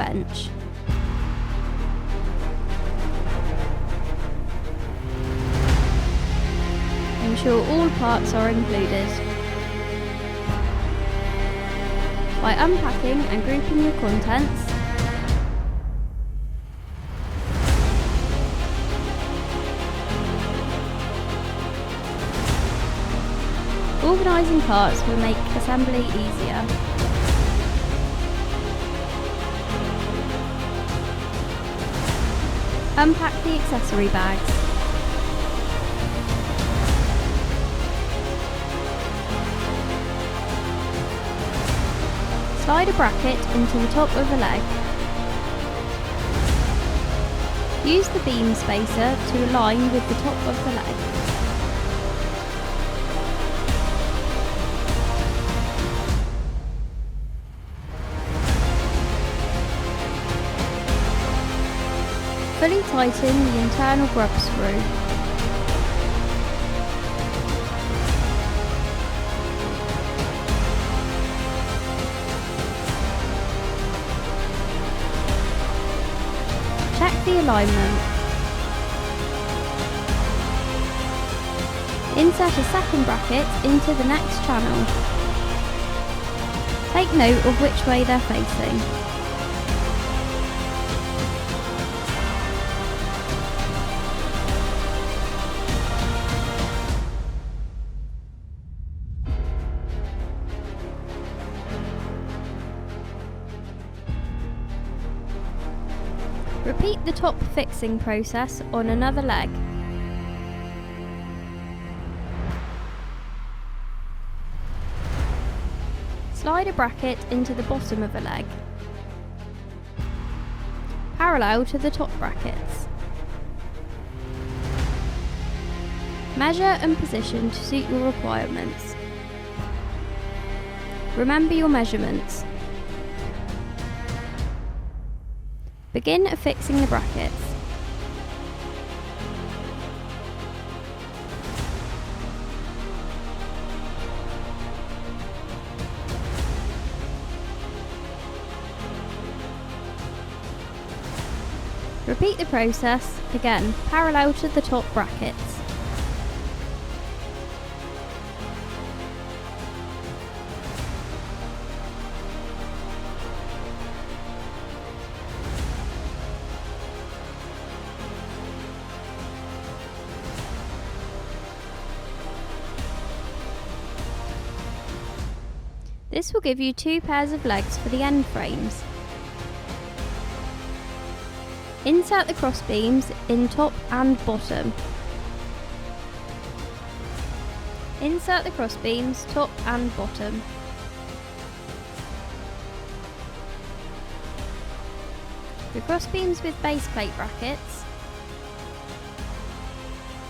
bench. Ensure all parts are included. By unpacking and grouping your contents, organising parts will make assembly easier. Unpack the accessory bags. Slide a bracket into the top of a leg. Use the beam spacer to align with the top of the leg. Fully tighten the internal grub screw. Check the alignment. Insert a second bracket into the next channel. Take note of which way they're facing. Repeat the top fixing process on another leg. Slide a bracket into the bottom of a leg, parallel to the top brackets. Measure and position to suit your requirements. Remember your measurements. Begin affixing the brackets. Repeat the process, again parallel to the top brackets. This will give you 2 pairs of legs for the end frames. Insert the cross beams in top and bottom. Insert the cross beams top and bottom. The cross beams with base plate brackets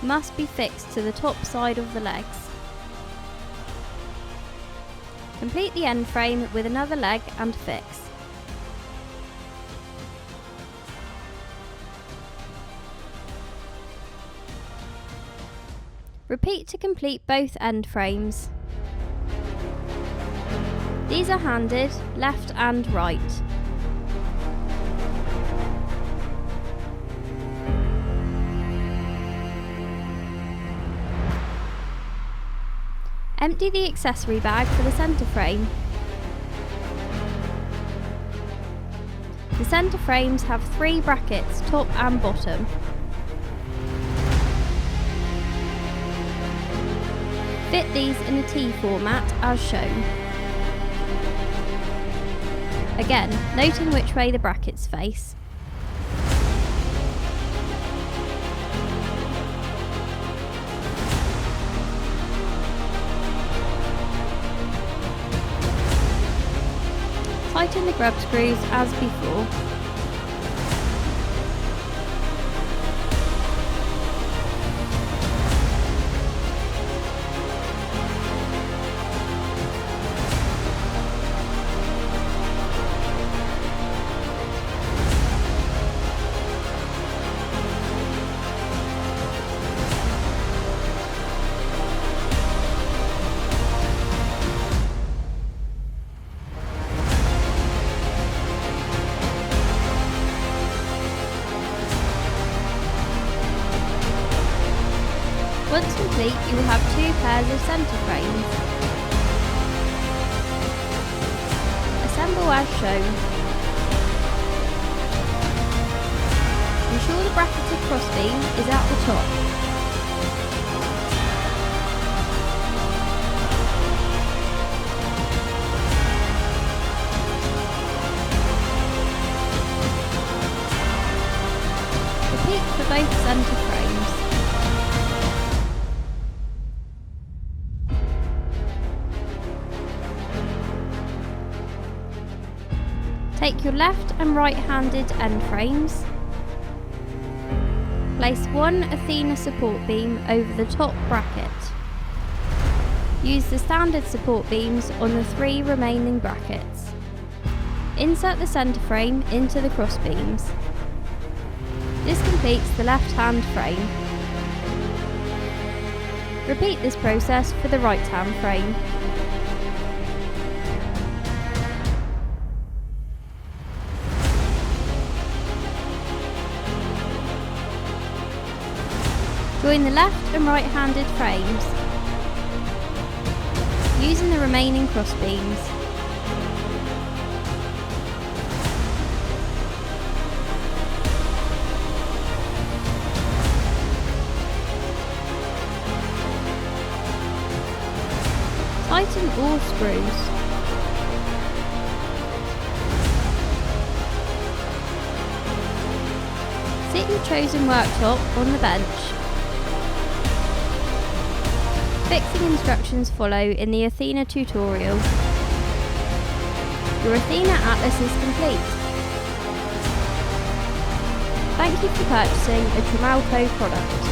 must be fixed to the top side of the legs. Complete the end frame with another leg and fix. Repeat to complete both end frames. These are handed left and right. Empty the accessory bag for the centre frame. The centre frames have 3 brackets, top and bottom. Fit these in a T format as shown. Again, noting which way the brackets face. Tighten the grub screws as before. Once complete, you will have 2 pairs of centre frames. Assemble as shown. Ensure the bracketed crossbeam is at the top. Repeat for both centre frames. Take your left and right-handed end frames. Place one Athena support beam over the top bracket. Use the standard support beams on the 3 remaining brackets. Insert the centre frame into the cross beams. This completes the left-hand frame. Repeat this process for the right-hand frame. Join the left and right-handed frames, using the remaining cross beams. Tighten all screws. Sit your chosen worktop on the bench. Fixing instructions follow in the Athena tutorial. Your Athena Atlas is complete. Thank you for purchasing a Trimalco product.